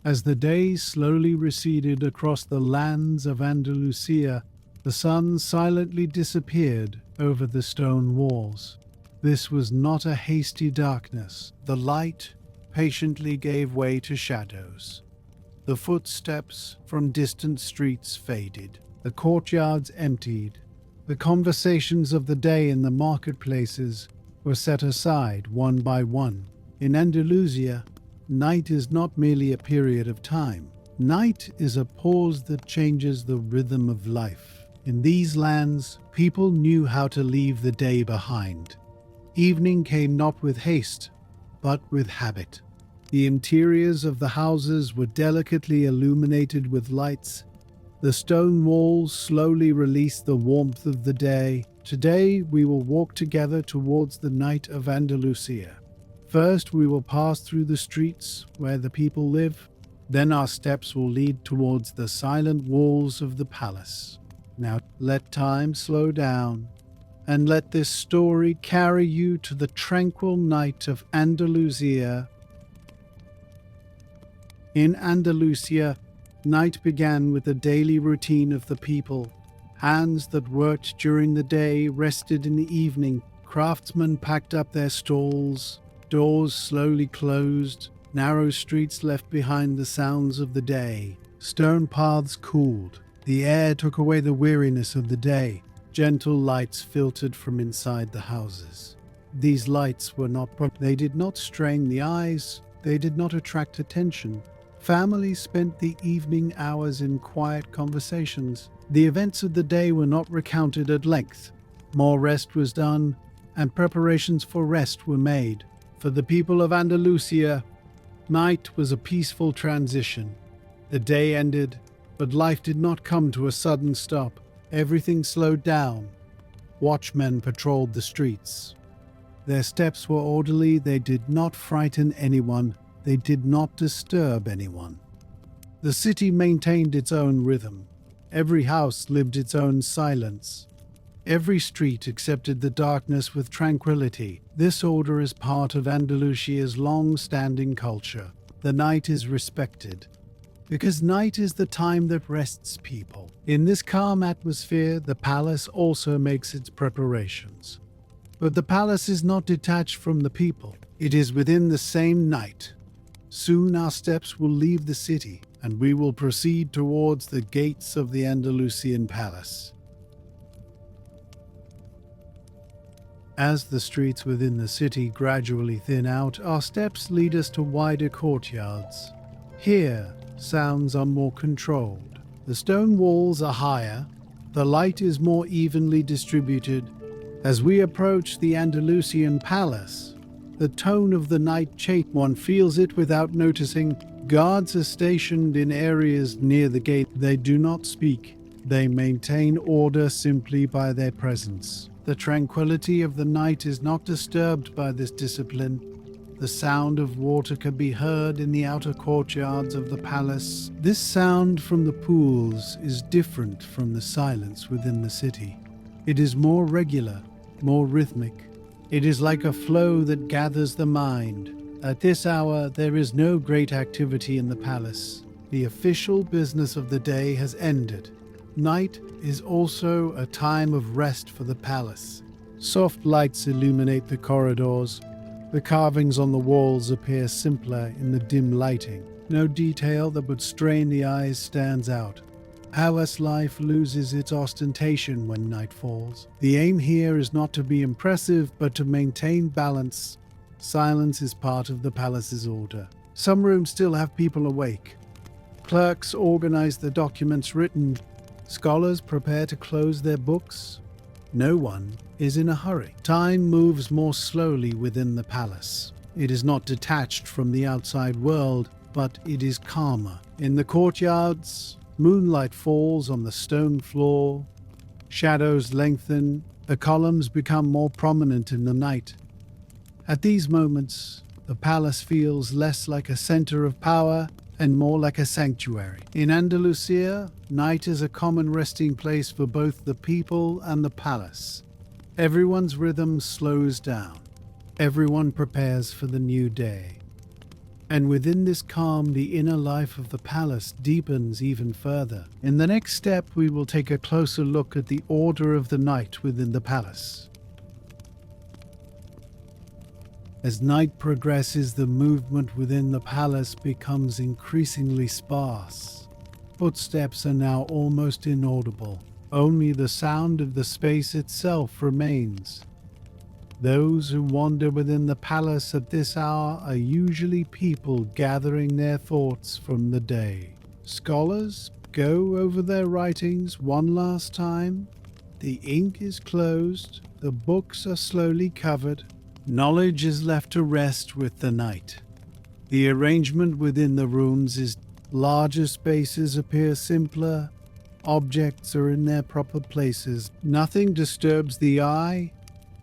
As the day slowly receded across the lands of Andalusia, the sun silently disappeared over the stone walls. This was not a hasty darkness. The light patiently gave way to shadows. The footsteps from distant streets faded. The courtyards emptied. The conversations of the day in the marketplaces were set aside one by one. In Andalusia, night is not merely a period of time. Night is a pause that changes the rhythm of life. In these lands, people knew how to leave the day behind. Evening came not with haste, but with habit. The interiors of the houses were delicately illuminated with lights. The stone walls slowly released the warmth of the day. Today, we will walk together towards the night of Andalusia. First, we will pass through the streets where the people live. Then our steps will lead towards the silent walls of the palace. Now, let time slow down, and let this story carry you to the tranquil night of Andalusia. In Andalusia, night began with the daily routine of the people. Hands that worked during the day rested in the evening. Craftsmen packed up their stalls. Doors slowly closed. Narrow streets left behind the sounds of the day. Stone paths cooled. The air took away the weariness of the day. Gentle lights filtered from inside the houses. These lights were they did not strain the eyes. They did not attract attention. Families spent the evening hours in quiet conversations. The events of the day were not recounted at length. More rest was done, and preparations for rest were made. For the people of Andalusia, night was a peaceful transition. The day ended, but life did not come to a sudden stop. Everything slowed down. Watchmen patrolled the streets. Their steps were orderly. They did not frighten anyone. They did not disturb anyone. The city maintained its own rhythm. Every house lived its own silence. Every street accepted the darkness with tranquility. This order is part of Andalusia's long-standing culture. The night is respected, because night is the time that rests people. In this calm atmosphere, the palace also makes its preparations. But the palace is not detached from the people. It is within the same night. Soon our steps will leave the city, and we will proceed towards the gates of the Andalusian palace. As the streets within the city gradually thin out, our steps lead us to wider courtyards. Here, sounds are more controlled. The stone walls are higher. The light is more evenly distributed. As we approach the Andalusian palace, the tone of the night changes. One feels it without noticing. Guards are stationed in areas near the gate. They do not speak. They maintain order simply by their presence. The tranquility of the night is not disturbed by this discipline. The sound of water can be heard in the outer courtyards of the palace. This sound from the pools is different from the silence within the city. It is more regular, more rhythmic. It is like a flow that gathers the mind. At this hour, there is no great activity in the palace. The official business of the day has ended. Night is also a time of rest for the palace. Soft lights illuminate the corridors. The carvings on the walls appear simpler in the dim lighting. No detail that would strain the eyes stands out. Palace life loses its ostentation when night falls. The aim here is not to be impressive, but to maintain balance. Silence is part of the palace's order. Some rooms still have people awake. Clerks organize the documents written. Scholars prepare to close their books. No one is in a hurry. Time moves more slowly within the palace. It is not detached from the outside world, but it is calmer. In the courtyards, moonlight falls on the stone floor. Shadows lengthen. The columns become more prominent in the night. At these moments, the palace feels less like a center of power and more like a sanctuary. In Andalusia, night is a common resting place for both the people and the palace. Everyone's rhythm slows down. Everyone prepares for the new day. And within this calm, the inner life of the palace deepens even further. In the next step, we will take a closer look at the order of the night within the palace. As night progresses, the movement within the palace becomes increasingly sparse. Footsteps are now almost inaudible. Only the sound of the space itself remains. Those who wander within the palace at this hour are usually people gathering their thoughts from the day. Scholars go over their writings one last time. The ink is closed, the books are slowly covered. Knowledge is left to rest with the night. The arrangement within the rooms is larger, spaces appear simpler, objects are in their proper places, nothing disturbs the eye.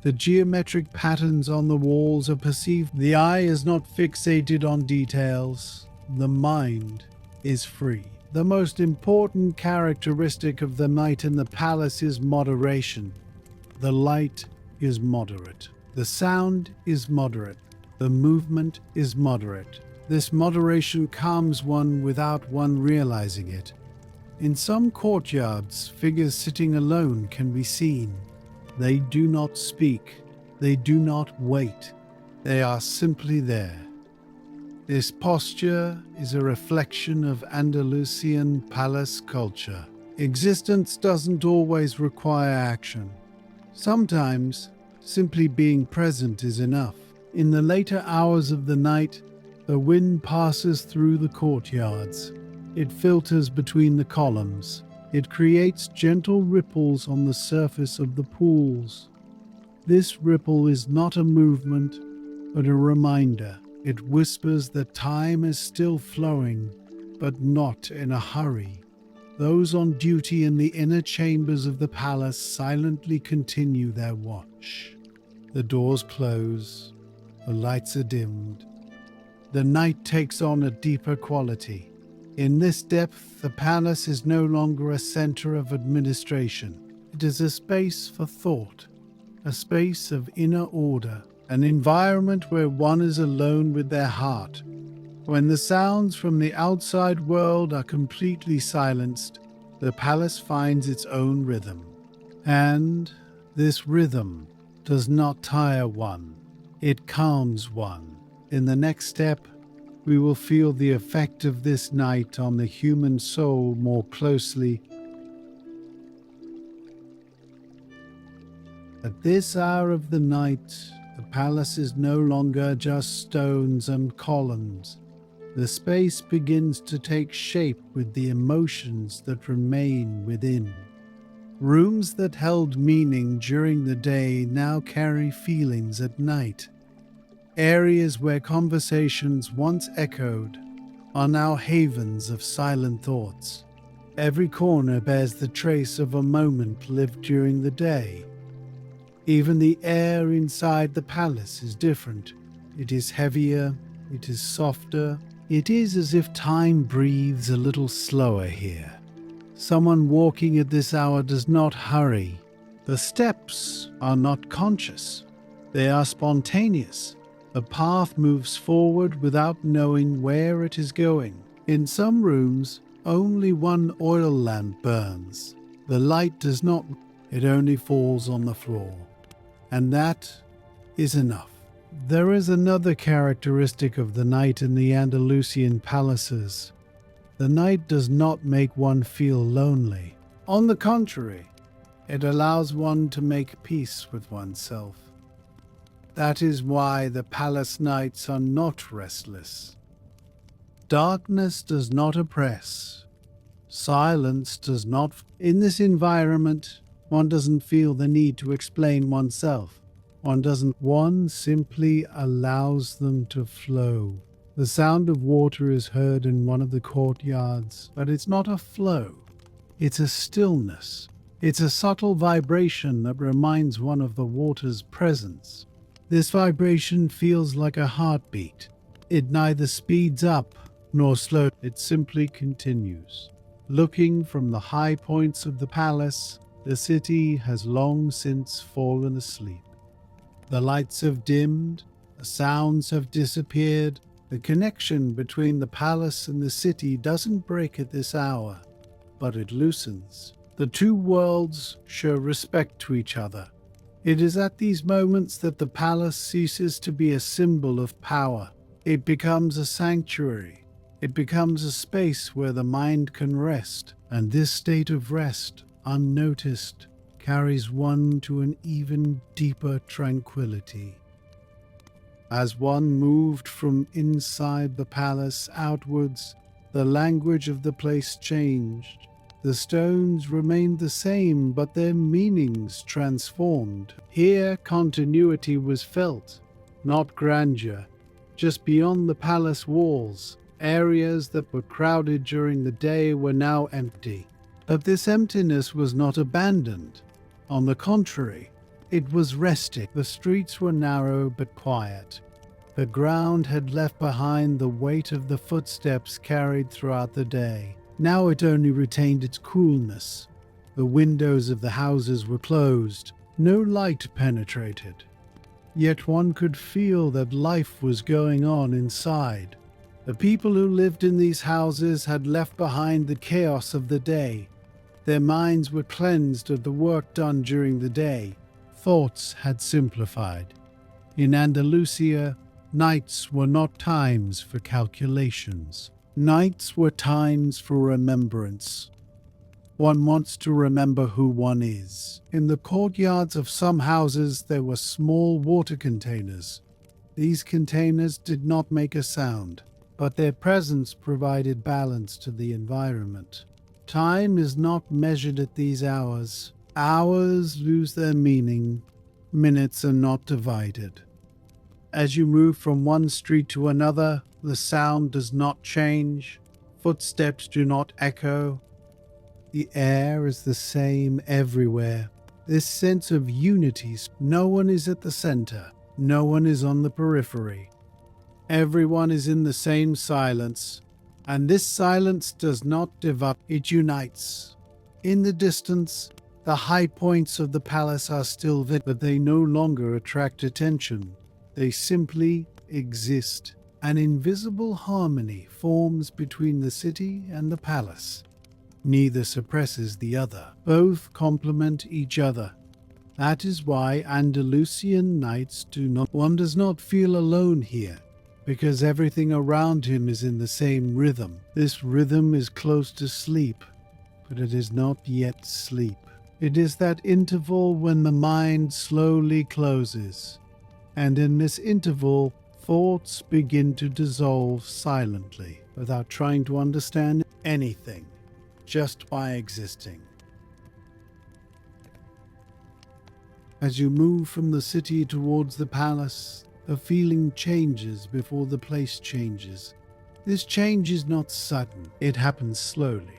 The geometric patterns on the walls are perceived. The eye is not fixated on details. The mind is free. The most important characteristic of the night in the palace is moderation. The light is moderate. The sound is moderate. The movement is moderate. This moderation calms one without one realizing it. In some courtyards, figures sitting alone can be seen. They do not speak. They do not wait. They are simply there. This posture is a reflection of Andalusian palace culture. Existence doesn't always require action. Sometimes, simply being present is enough. In the later hours of the night, the wind passes through the courtyards. It filters between the columns. It creates gentle ripples on the surface of the pools. This ripple is not a movement, but a reminder. It whispers that time is still flowing, but not in a hurry. Those on duty in the inner chambers of the palace silently continue their watch. The doors close, the lights are dimmed. The night takes on a deeper quality. In this depth, the palace is no longer a center of administration. It is a space for thought, a space of inner order, an environment where one is alone with their heart. When the sounds from the outside world are completely silenced, the palace finds its own rhythm. And this rhythm does not tire one, it calms one. In the next step, we will feel the effect of this night on the human soul more closely. At this hour of the night, the palace is no longer just stones and columns. The space begins to take shape with the emotions that remain within. Rooms that held meaning during the day now carry feelings at night. Areas where conversations once echoed are now havens of silent thoughts. Every corner bears the trace of a moment lived during the day. Even the air inside the palace is different. It is heavier, it is softer. It is as if time breathes a little slower here. Someone walking at this hour does not hurry. The steps are not conscious. They are spontaneous. The path moves forward without knowing where it is going. In some rooms, only one oil lamp burns. The light does not, it only falls on the floor. And that is enough. There is another characteristic of the night in the Andalusian palaces. The night does not make one feel lonely. On the contrary, it allows one to make peace with oneself. That is why the palace nights are not restless. Darkness does not oppress. Silence does not. In this environment, one doesn't feel the need to explain oneself. One simply allows them to flow. The sound of water is heard in one of the courtyards, but it's not a flow. It's a stillness. It's a subtle vibration that reminds one of the water's presence. This vibration feels like a heartbeat. It neither speeds up nor slows. It simply continues. Looking from the high points of the palace, the city has long since fallen asleep. The lights have dimmed, the sounds have disappeared, The connection between the palace and the city doesn't break at this hour, but it loosens. The two worlds show respect to each other. It is at these moments that the palace ceases to be a symbol of power. It becomes a sanctuary. It becomes a space where the mind can rest, and this state of rest, unnoticed, carries one to an even deeper tranquility. As one moved from inside the palace outwards, the language of the place changed. The stones remained the same, but their meanings transformed. Here continuity was felt, not grandeur. Just beyond the palace walls, areas that were crowded during the day were now empty. But this emptiness was not abandoned. On the contrary, it was resting. The streets were narrow but quiet. The ground had left behind the weight of the footsteps carried throughout the day. Now it only retained its coolness. The windows of the houses were closed. No light penetrated. Yet one could feel that life was going on inside. The people who lived in these houses had left behind the chaos of the day. Their minds were cleansed of the work done during the day. Thoughts had simplified. In Andalusia, nights were not times for calculations. Nights were times for remembrance. One wants to remember who one is. In the courtyards of some houses there were small water containers. These containers did not make a sound, but their presence provided balance to the environment. Time is not measured at these hours. Hours lose their meaning. Minutes are not divided. As you move from one street to another, the sound does not change. Footsteps do not echo. The air is the same everywhere. This sense of unity, no one is at the center. No one is on the periphery. Everyone is in the same silence. And this silence does not divide, it unites. In the distance, the high points of the palace are still there, but they no longer attract attention. They simply exist. An invisible harmony forms between the city and the palace. Neither suppresses the other. Both complement each other. That is why Andalusian nights one does not feel alone here, because everything around him is in the same rhythm. This rhythm is close to sleep, but it is not yet sleep. It is that interval when the mind slowly closes, and in this interval, thoughts begin to dissolve silently, without trying to understand anything, just by existing. As you move from the city towards the palace, the feeling changes before the place changes. This change is not sudden, it happens slowly.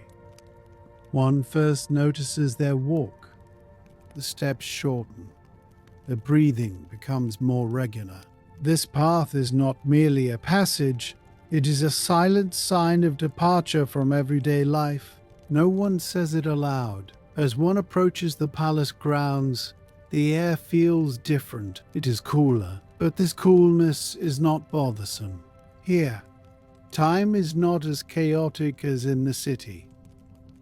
One first notices their walk. The steps shorten. The breathing becomes more regular. This path is not merely a passage, it is a silent sign of departure from everyday life. No one says it aloud. As one approaches the palace grounds, the air feels different. It is cooler, but this coolness is not bothersome. Here, time is not as chaotic as in the city.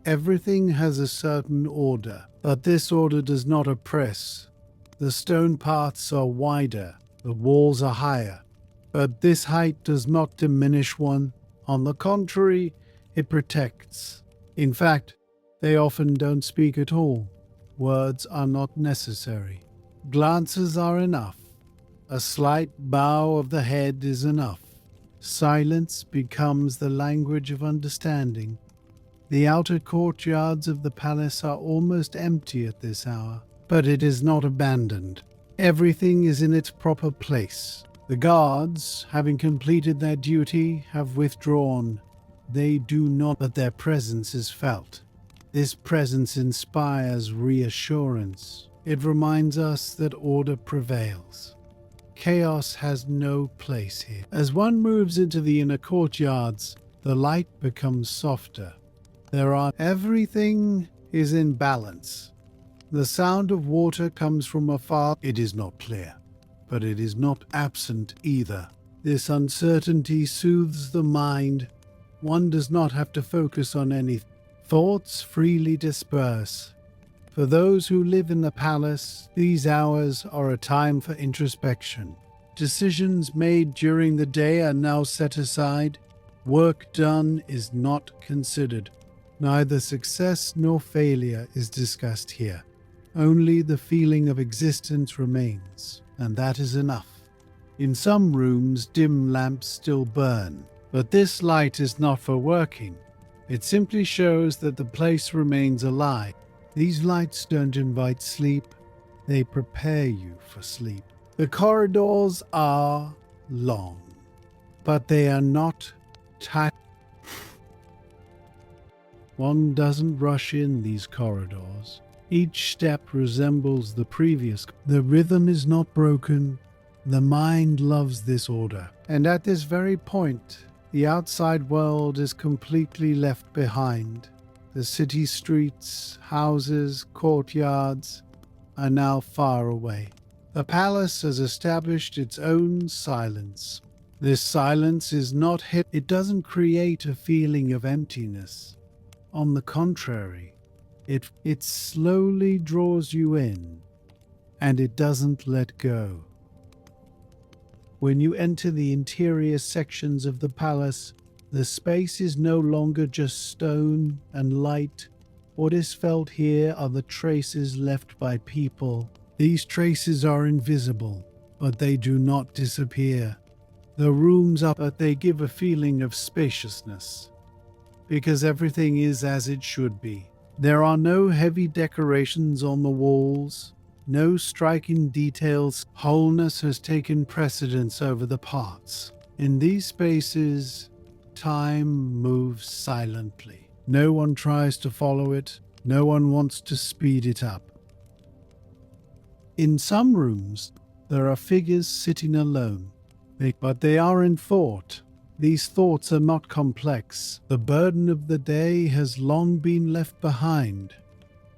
Everything has a certain order, but this order does not oppress. The stone paths are wider, the walls are higher, but this height does not diminish one. On the contrary, it protects. In fact, they often don't speak at all. Words are not necessary. Glances are enough. A slight bow of the head is enough. Silence becomes the language of understanding. The outer courtyards of the palace are almost empty at this hour, but it is not abandoned. Everything is in its proper place. The guards, having completed their duty, have withdrawn. They do not, but their presence is felt. This presence inspires reassurance. It reminds us that order prevails. Chaos has no place here. As one moves into the inner courtyards, the light becomes softer. Everything is in balance. The sound of water comes from afar. It is not clear, but it is not absent either. This uncertainty soothes the mind. One does not have to focus on anything. Thoughts freely disperse. For those who live in the palace, these hours are a time for introspection. Decisions made during the day are now set aside. Work done is not considered. Neither success nor failure is discussed here. Only the feeling of existence remains, and that is enough. In some rooms, dim lamps still burn, but this light is not for working. It simply shows that the place remains alive. These lights don't invite sleep, they prepare you for sleep. The corridors are long, but they are not tight. One doesn't rush in these corridors. Each step resembles the previous. The rhythm is not broken. The mind loves this order. And at this very point, the outside world is completely left behind. The city streets, houses, courtyards are now far away. The palace has established its own silence. This silence is not hit. It doesn't create a feeling of emptiness. On the contrary, it slowly draws you in, and it doesn't let go. When you enter the interior sections of the palace, the space is no longer just stone and light. What is felt here are the traces left by people. These traces are invisible, but they do not disappear. The rooms are, but they give a feeling of spaciousness, because everything is as it should be. There are no heavy decorations on the walls, no striking details. Wholeness has taken precedence over the parts. In these spaces, time moves silently. No one tries to follow it. No one wants to speed it up. In some rooms, there are figures sitting alone, but they are in thought. These thoughts are not complex. The burden of the day has long been left behind.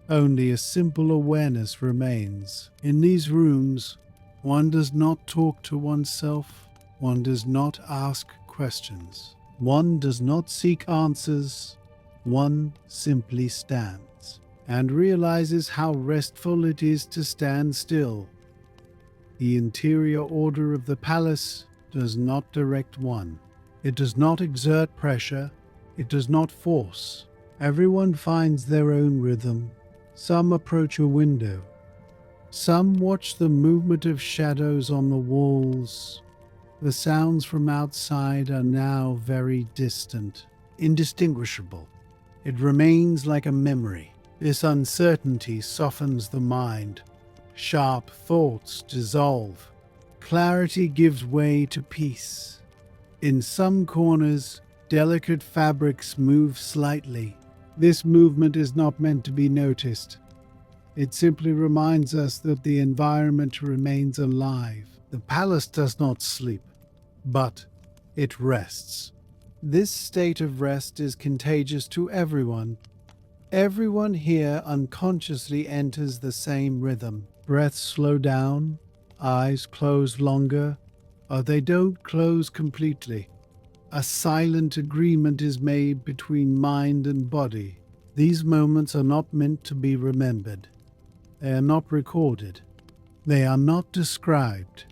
Only a simple awareness remains. In these rooms, one does not talk to oneself. One does not ask questions. One does not seek answers. One simply stands and realizes how restful it is to stand still. The interior order of the palace does not direct one. It does not exert pressure. It does not force. Everyone finds their own rhythm. Some approach a window. Some watch the movement of shadows on the walls. The sounds from outside are now very distant, indistinguishable. It remains like a memory. This uncertainty softens the mind. Sharp thoughts dissolve. Clarity gives way to peace. In some corners, delicate fabrics move slightly. This movement is not meant to be noticed. It simply reminds us that the environment remains alive. The palace does not sleep, but it rests. This state of rest is contagious to everyone. Everyone here unconsciously enters the same rhythm. Breaths slow down, eyes close longer, or they don't close completely. A silent agreement is made between mind and body. These moments are not meant to be remembered. They are not recorded. They are not described,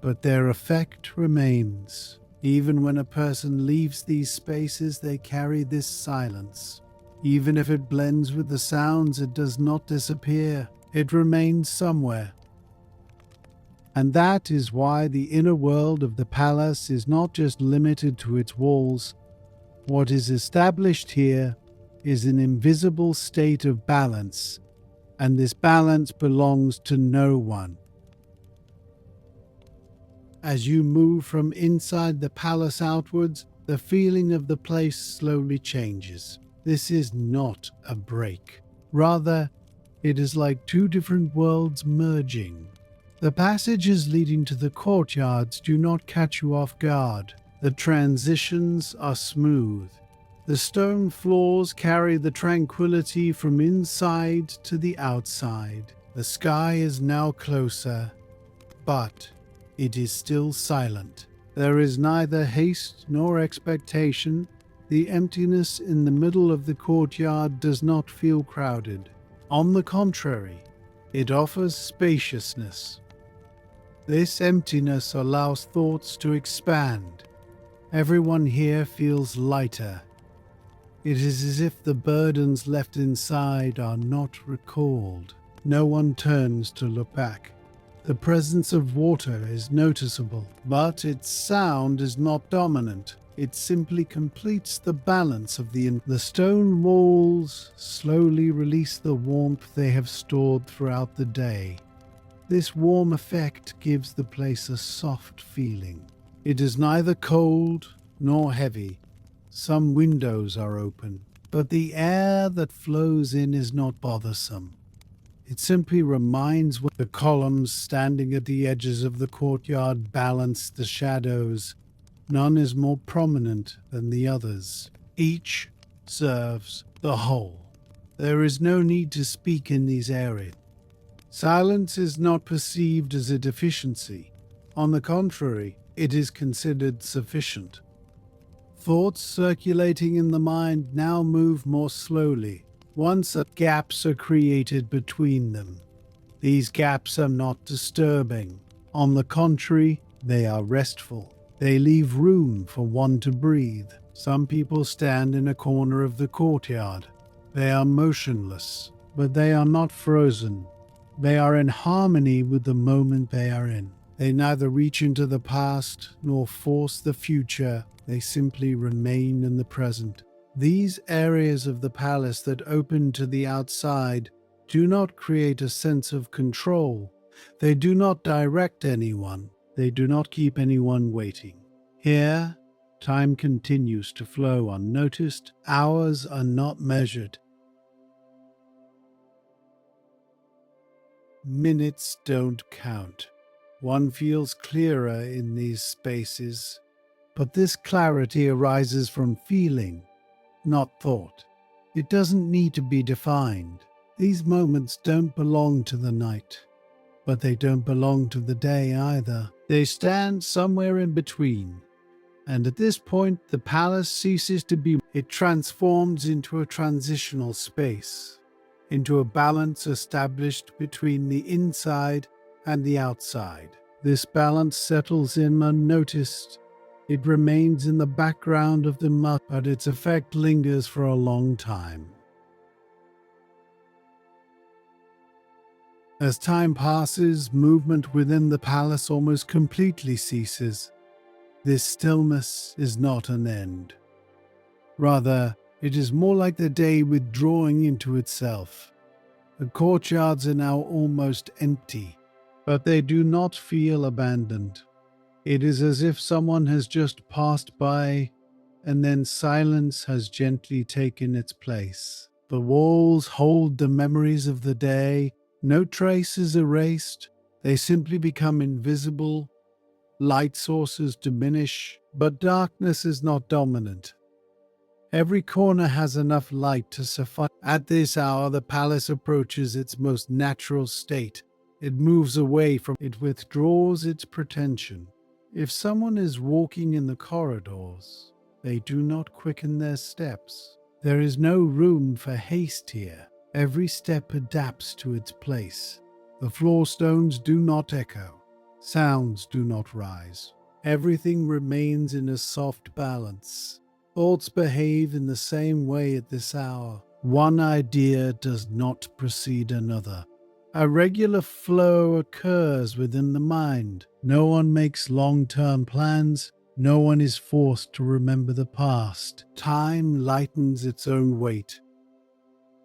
but their effect remains. Even when a person leaves these spaces, they carry this silence. Even if it blends with the sounds, it does not disappear. It remains somewhere. And that is why the inner world of the palace is not just limited to its walls. What is established here is an invisible state of balance, and this balance belongs to no one. As you move from inside the palace outwards, the feeling of the place slowly changes. This is not a break. Rather, it is like two different worlds merging. The passages leading to the courtyards do not catch you off guard. The transitions are smooth. The stone floors carry the tranquility from inside to the outside. The sky is now closer, but it is still silent. There is neither haste nor expectation. The emptiness in the middle of the courtyard does not feel crowded. On the contrary, it offers spaciousness. This emptiness allows thoughts to expand. Everyone here feels lighter. It is as if the burdens left inside are not recalled. No one turns to look back. The presence of water is noticeable, but its sound is not dominant. It simply completes the balance of the stone walls slowly release the warmth they have stored throughout the day. This warm effect gives the place a soft feeling. It is neither cold nor heavy. Some windows are open, but the air that flows in is not bothersome. It simply reminds one the columns standing at the edges of the courtyard balance the shadows. None is more prominent than the others. Each serves the whole. There is no need to speak in these areas. Silence is not perceived as a deficiency. On the contrary, it is considered sufficient. Thoughts circulating in the mind now move more slowly. Once gaps are created between them. These gaps are not disturbing. On the contrary, they are restful. They leave room for one to breathe. Some people stand in a corner of the courtyard. They are motionless, but they are not frozen. They are in harmony with the moment they are in. They neither reach into the past nor force the future. They simply remain in the present. These areas of the palace that open to the outside do not create a sense of control. They do not direct anyone. They do not keep anyone waiting. Here, time continues to flow unnoticed. Hours are not measured. Minutes don't count. One feels clearer in these spaces, but this clarity arises from feeling, not thought. It doesn't need to be defined. These moments don't belong to the night, but they don't belong to the day either. They stand somewhere in between. And at this point, the palace ceases to be. It transforms into a transitional space, into a balance established between the inside and the outside. This balance settles in unnoticed. It remains in the background of the mud, but its effect lingers for a long time. As time passes, movement within the palace almost completely ceases. This stillness is not an end. Rather, it is more like the day withdrawing into itself. The courtyards are now almost empty, but they do not feel abandoned. It is as if someone has just passed by, and then silence has gently taken its place. The walls hold the memories of the day. No trace is erased. They simply become invisible. Light sources diminish, but darkness is not dominant. Every corner has enough light to suffice. At this hour, the palace approaches its most natural state. It moves away from it, withdraws its pretension. If someone is walking in the corridors, they do not quicken their steps. There is no room for haste here. Every step adapts to its place. The floor stones do not echo. Sounds do not rise. Everything remains in a soft balance. Thoughts behave in the same way at this hour. One idea does not precede another. A regular flow occurs within the mind. No one makes long-term plans. No one is forced to remember the past. Time lightens its own weight.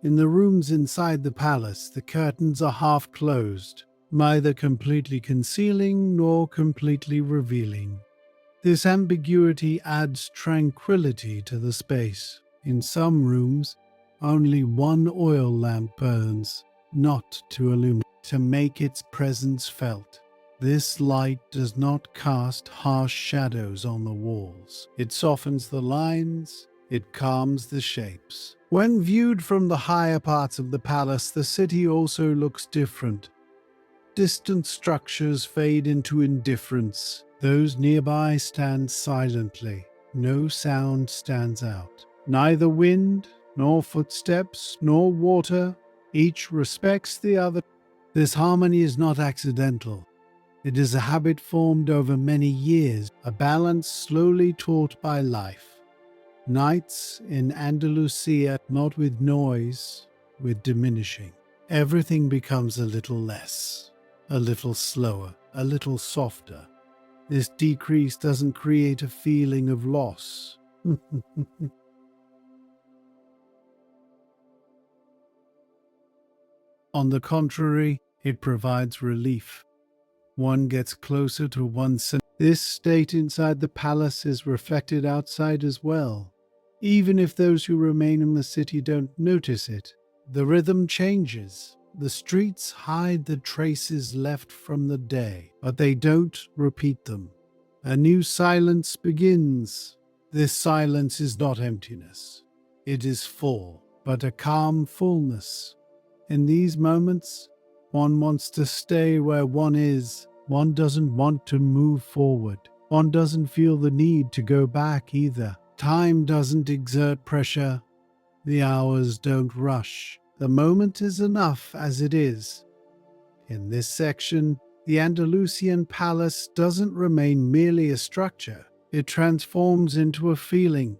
In the rooms inside the palace, the curtains are half closed, neither completely concealing nor completely revealing. This ambiguity adds tranquility to the space. In some rooms, only one oil lamp burns, not to illuminate, to make its presence felt. This light does not cast harsh shadows on the walls. It softens the lines, it calms the shapes. When viewed from the higher parts of the palace, the city also looks different. Distant structures fade into indifference. Those nearby stand silently. No sound stands out. Neither wind, nor footsteps, nor water. Each respects the other. This harmony is not accidental. It is a habit formed over many years, a balance slowly taught by life. Nights in Andalusia, not with noise, with diminishing. Everything becomes a little less, a little slower, a little softer. This decrease doesn't create a feeling of loss. On the contrary, it provides relief. One gets closer to oneself. This state inside the palace is reflected outside as well. Even if those who remain in the city don't notice it, the rhythm changes. The streets hide the traces left from the day, but they don't repeat them. A new silence begins. This silence is not emptiness. It is full, but a calm fullness. In these moments, one wants to stay where one is. One doesn't want to move forward. One doesn't feel the need to go back either. Time doesn't exert pressure. The hours don't rush. The moment is enough as it is. In this section, the Andalusian palace doesn't remain merely a structure. It transforms into a feeling.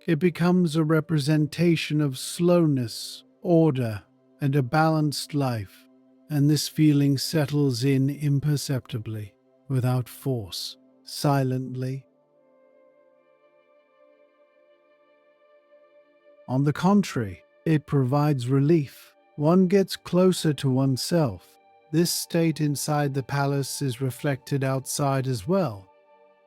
It becomes a representation of slowness, order, and a balanced life. And this feeling settles in imperceptibly, without force, silently. On the contrary, it provides relief. One gets closer to oneself. This state inside the palace is reflected outside as well.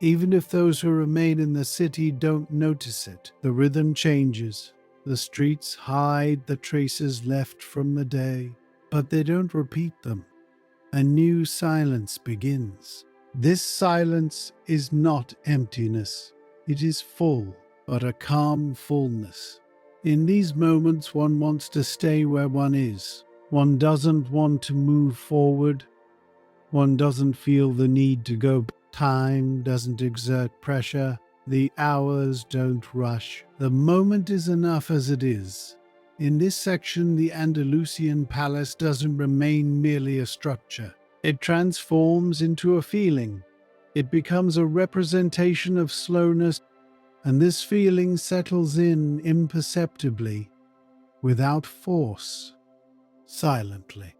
Even if those who remain in the city don't notice it, the rhythm changes. The streets hide the traces left from the day, but they don't repeat them. A new silence begins. This silence is not emptiness. It is full, but a calm fullness. In these moments, one wants to stay where one is. One doesn't want to move forward. One doesn't feel the need to go. Time doesn't exert pressure. The hours don't rush. The moment is enough as it is. In this section, the Andalusian palace doesn't remain merely a structure. It transforms into a feeling. It becomes a representation of slowness, and this feeling settles in imperceptibly, without force, silently.